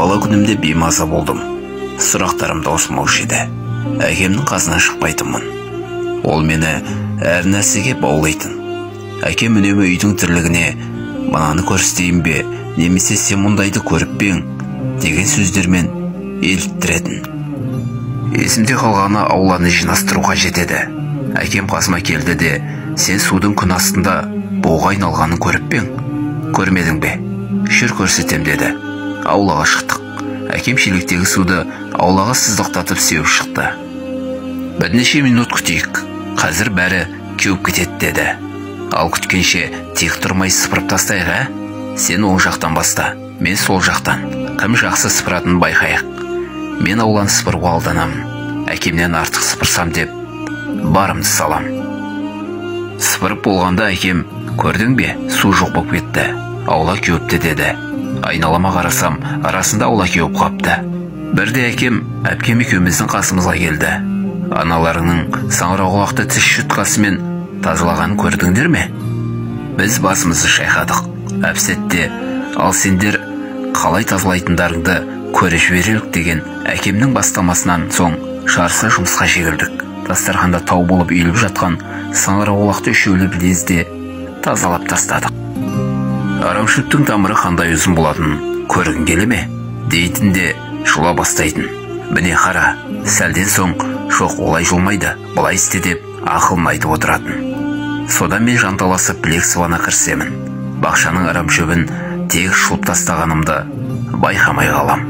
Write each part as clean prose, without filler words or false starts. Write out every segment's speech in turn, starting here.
Бала күнімде беймаза болдым. Сұрақтарым таусылмаушы еді. Әкемнің қасынан шықпайтынмын. Ол мені әр нәрсеге баулайтын. Әкем үнемі үйдің тірлігіне «Мынаны көрістейін бе, немесе сен мұндайды көріп пе ең?» деген сөздермен еліктіретін. Есімде қалғаны ауланы жинастыруға жетеді. Әкем қасыма келді де «Сен судың күн астында буға айналғанын көріп пе ең? Көрмедің бе? Жүр көрсетем» деді. Аулаға шықтық. Әкем шелектегі суды аулаға сыздықтатып сеуіп шықты. «Бірнеше минут күтейік, қазір бәрі кеуіп кетеді» деді. «Ал күткенше тек тұрмай сыпырып тастайық, ә? Сен оң жақтан баста, мен сол жақтан. Кім жақсы сыпыратынын байқайық. Мен ауланы сыпыруға алданамын. Әкемнен артық сыпырсам деп барымды салам». Сыпырып болғанда әкем «Көрдің бе, су жоқ болып кетті. Аула кеуіпті» деді. Айналама қарасам, арасында аула кеуіп қапты. Бірде әпкем екеуміздің қасымызға келді. «Аналарыңның саңырауқұлақты тіс жұтқасымен тазалағанын көрдіңдер ме?» Біз басымызды шайқадық. Әпсетте «Ал сендер қалай тазалайтындарыңды көре жіберелік» деген әкемнің бастамасынан соң жарыса жұмысқа жегілдік. Дастарханда тау болып үйіліп жатқан саңырауқұлақты үшеулеп лезде тазалап тастадық. «Арамшөптің тамыры қандай ұзын болатынын көргің келе ме?» дейтінде жұла бастайтын. «Міне қара, сәлден соң «Жоқ, олай жылмайды, былай істе» деп ақылын айтып отыратын. Содан мен жанталасып білек сыбана кірісемін. Бақшаның арамшөбін тек шұлып тастағанымды байқамай қалам.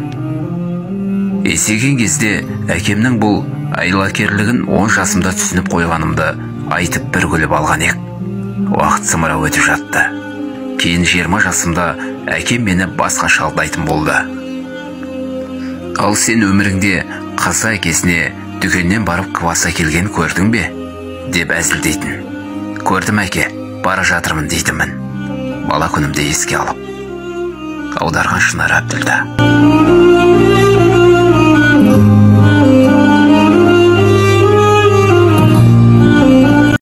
Есейген кезде әкемнің бұл айлакерлігін 10 жасымда түсініп қойғанымды айтып бір күліп алған ек. Уақыт зымырап өтіп жатты. Кейін 20 жасымда әкем мені басқа шалдайтын болды. «Ал сен өміріңде қызы әкесіне дүкеннен барып квас әкелген көрдің бе?» деп әзілдейтін. «Көрдім әке, бара жатырмын» дейтінмін. Бала күнімде еске алып. Аударған Шынар Әбділда.